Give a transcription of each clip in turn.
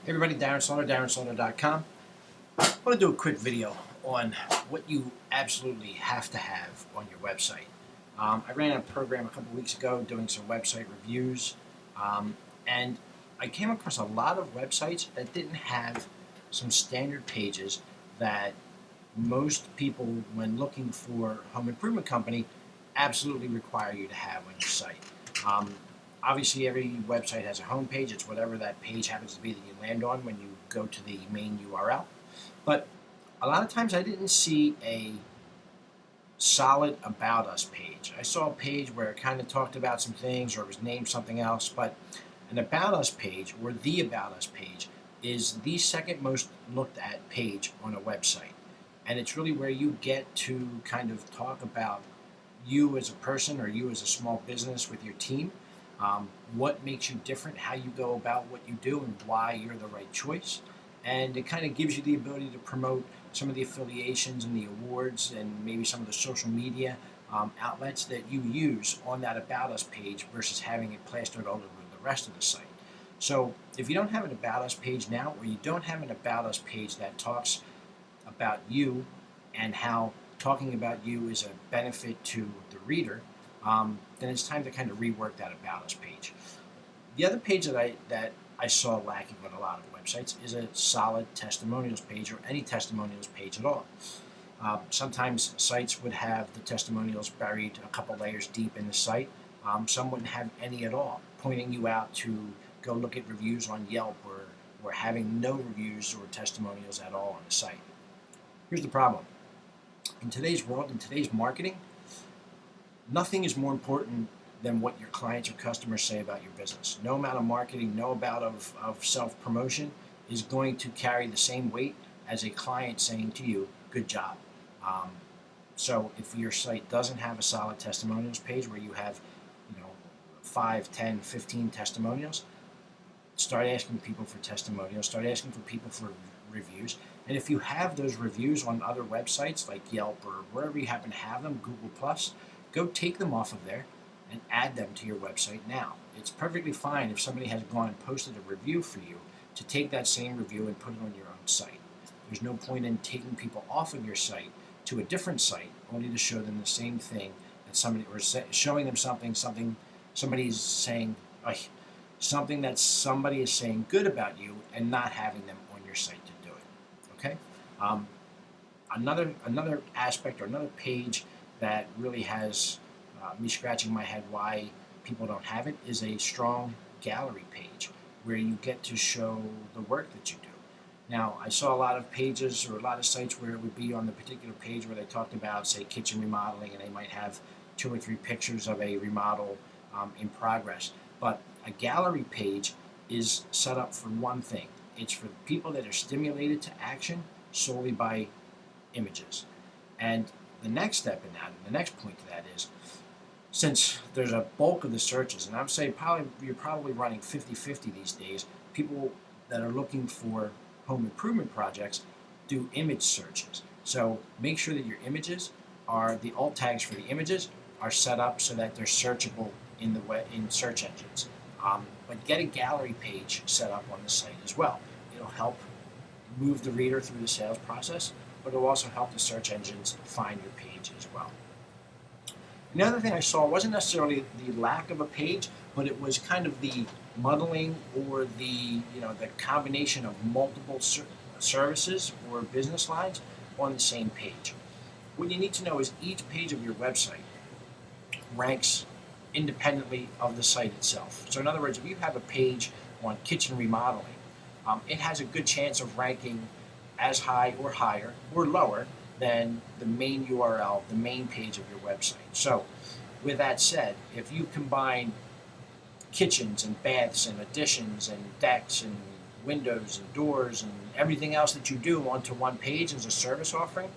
Hey everybody, Darren Slaughter, DarrenSlaughter.com. I want to do a quick video on what you absolutely have to have on your website. I ran a program a couple weeks ago doing some website reviews, and I came across a lot of websites that didn't have some standard pages that most people, when looking for home improvement company, absolutely require you to have on your site. Um, Obviously, every website has a home page. It's whatever that page happens to be that you land on when you go to the main URL. But a lot of times I didn't see a solid About Us page. I saw a page where it kind of talked about some things or it was named something else, but an About Us page or the About Us page is the second most looked at page on a website. And it's really where you get to kind of talk about you as a person or you as a small business with your team, what makes you different, how you go about what you do, and why you're the right choice. And it kind of gives you the ability to promote some of the affiliations and the awards and maybe some of the social media outlets that you use on that About Us page versus having it plastered all over the rest of the site. So if you don't have an About Us page now, or you don't have an About Us page that talks about you and how talking about you is a benefit to the reader, then it's time to kind of rework that About Us page. The other page that I saw lacking on a lot of websites is a solid testimonials page or any testimonials page at all. Sometimes sites would have the testimonials buried a couple layers deep in the site. Some wouldn't have any at all, pointing you out to go look at reviews on Yelp or having no reviews or testimonials at all on the site. Here's the problem. In today's world, in today's marketing, nothing is more important than what your clients or customers say about your business. No amount of marketing, no amount of self-promotion is going to carry the same weight as a client saying to you, good job. Um, so if your site doesn't have a solid testimonials page where you have 5, 10, 15 testimonials, start asking people for testimonials, start asking for people for reviews. And if you have those reviews on other websites like Yelp or wherever you happen to have them, Google Plus, go take them off of there and add them to your website now. It's perfectly fine if somebody has gone and posted a review for you to take that same review and put it on your own site. There's no point in taking people off of your site to a different site only to show them the same thing that somebody, or showing them something somebody's saying, something that somebody is saying good about you and not having them on your site to do it. Okay. Another aspect or another page that really has me scratching my head why people don't have it is a strong gallery page where you get to show the work that you do. Now, I saw a lot of pages or a lot of sites where it would be on the particular page where they talked about, say, kitchen remodeling, and they might have 2 or 3 pictures of a remodel in progress. But a gallery page is set up for one thing. It's for people that are stimulated to action solely by images. And the next step in that, and the next point to that is, since there's a bulk of the searches, and I would say you're probably running 50-50 these days, people that are looking for home improvement projects do image searches. So make sure that your images are, the alt tags for the images are set up so that they're searchable in search engines. But get a gallery page set up on the site as well. It'll help move the reader through the sales process, but it'll also help the search engines find your page as well. Another thing I saw wasn't necessarily the lack of a page, but it was kind of the muddling or the combination of multiple services or business lines on the same page. What you need to know is each page of your website ranks independently of the site itself. So in other words, if you have a page on kitchen remodeling, it has a good chance of ranking as high or higher or lower than the main URL, the main page of your website. So with that said, if you combine kitchens and baths and additions and decks and windows and doors and everything else that you do onto one page as a service offering,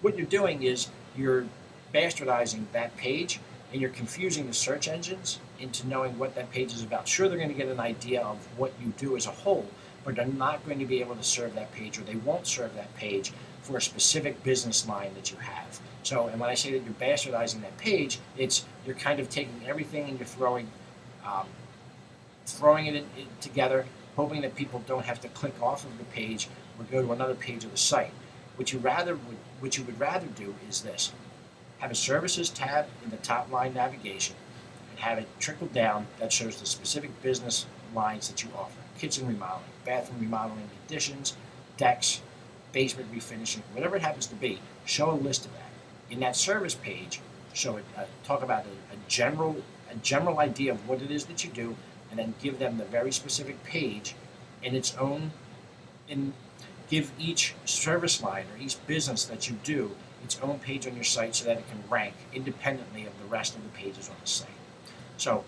what you're doing is you're bastardizing that page and you're confusing the search engines into knowing what that page is about. Sure, they're going to get an idea of what you do as a whole, but they're not going to be able to serve that page, or they won't serve that page for a specific business line that you have. So, and when I say that you're bastardizing that page, it's you're kind of taking everything and you're throwing it together hoping that people don't have to click off of the page or go to another page of the site. What you would rather do is this: have a services tab in the top line navigation and have it trickle down that shows the specific business lines that you offer: kitchen remodeling, bathroom remodeling, additions, decks, basement refinishing, whatever it happens to be. Show a list of that. In that service page, show it. Talk about a general idea of what it is that you do, and then give them the very specific page in its own. In Give each service line or each business that you do its own page on your site so that it can rank independently of the rest of the pages on the site. So,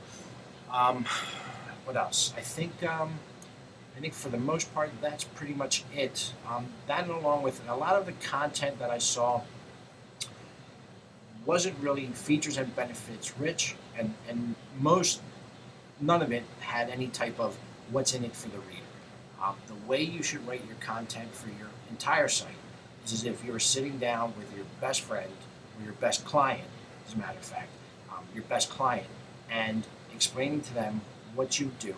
what else? I think for the most part that's pretty much it. That, along with a lot of the content that I saw, wasn't really features and benefits rich, and none of it had any type of what's in it for the reader. The way you should write your content for your entire site is as if you're sitting down with your best friend or your best client, as a matter of fact, your best client, and explaining to them what you do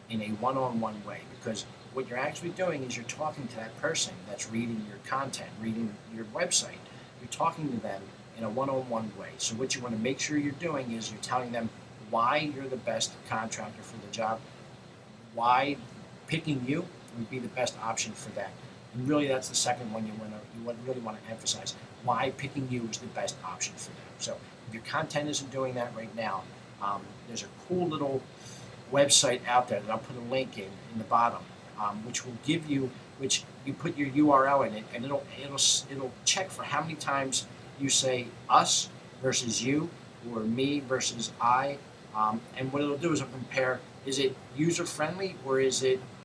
in a one-on-one way. Because what you're actually doing is you're talking to that person that's reading your content, reading your website. You're talking to them in a one-on-one way. So what you want to make sure you're doing is you're telling them why you're the best contractor for the job, why picking you would be the best option for them. And really, that's the second one you really want to emphasize: why picking you is the best option for them. So if your content isn't doing that right now, there's a cool little website out there that I'll put a link in the bottom, which will give you, which you put your URL in it, and it'll check for how many times you say us versus you, or me versus I, and what it'll do is it'll compare: is it user friendly or is it